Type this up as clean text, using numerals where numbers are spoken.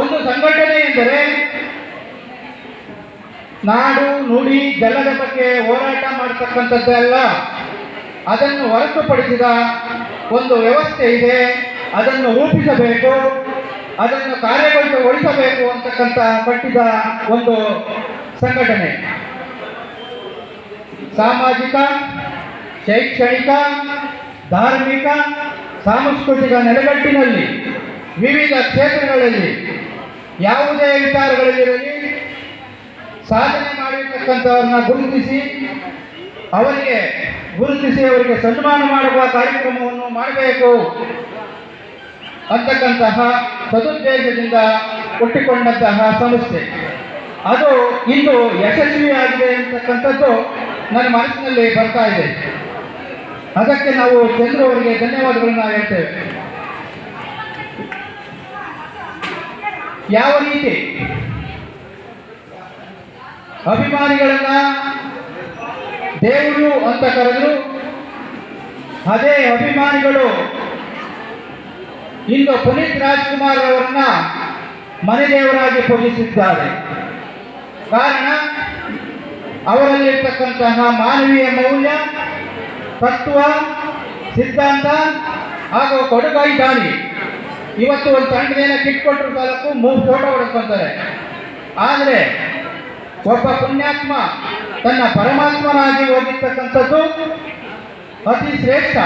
ಒಂದು ಸಂಘಟನೆ ಎಂದರೆ ನಾಡು ನುಡಿ ಜಲದ ಬಗ್ಗೆ ಹೋರಾಟ ಮಾಡತಕ್ಕಂಥದ್ದಲ್ಲ, ಅದನ್ನು ಹೊರತುಪಡಿಸಿದ ಒಂದು ವ್ಯವಸ್ಥೆ ಇದೆ, ಅದನ್ನು ರೂಪಿಸಬೇಕು, ಅದನ್ನು ಕಾರ್ಯಗತಗೊಳಿಸಬೇಕು ಅಂತಕ್ಕಂಥ ಪಟ್ಟಿದ ಒಂದು ಸಂಘಟನೆ. ಸಾಮಾಜಿಕ, ಶೈಕ್ಷಣಿಕ, ಧಾರ್ಮಿಕ, ಸಾಂಸ್ಕೃತಿಕ ನೆಲೆಗಟ್ಟಿನಲ್ಲಿ ವಿವಿಧ ಕ್ಷೇತ್ರಗಳಲ್ಲಿ ಯಾವುದೇ ವಿಚಾರಗಳಲ್ಲಿರಲಿ ಸಾಧನೆ ಮಾಡಿರ್ತಕ್ಕಂಥವ್ರನ್ನ ಗುರುತಿಸಿ ಅವರಿಗೆ ಸನ್ಮಾನ ಮಾಡುವ ಕಾರ್ಯಕ್ರಮವನ್ನು ಮಾಡಬೇಕು ಅಂತಕ್ಕಂತಹ ಸದುದ್ದೇಶದಿಂದ ಹುಟ್ಟಿಕೊಂಡಂತಹ ಸಂಸ್ಥೆ. ಅದು ಇಂದು ಯಶಸ್ವಿಯಾಗಿದೆ ಅಂತಕ್ಕಂಥದ್ದು ನನ್ನ ಮನಸ್ಸಿನಲ್ಲಿ ಬರ್ತಾ ಇದೆ. ಅದಕ್ಕೆ ನಾವು ಚಂದ್ರು ಅವರಿಗೆ ಧನ್ಯವಾದಗಳನ್ನ ಹೇಳ್ತೇವೆ. ಯಾವ ರೀತಿ ಅಭಿಮಾನಿಗಳನ್ನ ದೇವರು ಅಂತ ಕರೆದ್ರು, ಅದೇ ಅಭಿಮಾನಿಗಳು ಇಂದು ಪುನೀತ್ ರಾಜ್ಕುಮಾರ್ ಅವರನ್ನ ಮನೆ ದೇವರಾಗಿ ಪೂಜಿಸಿದ್ದಾರೆ. ಕಾರಣ ಅವರಲ್ಲಿರ್ತಕ್ಕಂತಹ ಮಾನವೀಯ ಮೌಲ್ಯ, ತತ್ವ, ಸಿದ್ಧಾಂತ ಹಾಗೂ ಕೊಡುಗೈ ದಾನಿ. ಇವತ್ತು ಒಂದು ಸಣ್ಣದೇನ ಕಿಟ್ಕೊಟ್ರು ಸಾಲಕ್ಕೂ 3 ಫೋಟೋ ಹೊಡೆಸ್ಕೊತಾರೆ. ಆದರೆ ಒಬ್ಬ ಪುಣ್ಯಾತ್ಮ ತನ್ನ ಪರಮಾತ್ಮನಾಗಿ ಹೋಗಿರ್ತಕ್ಕಂಥದ್ದು ಅತಿ ಶ್ರೇಷ್ಠ.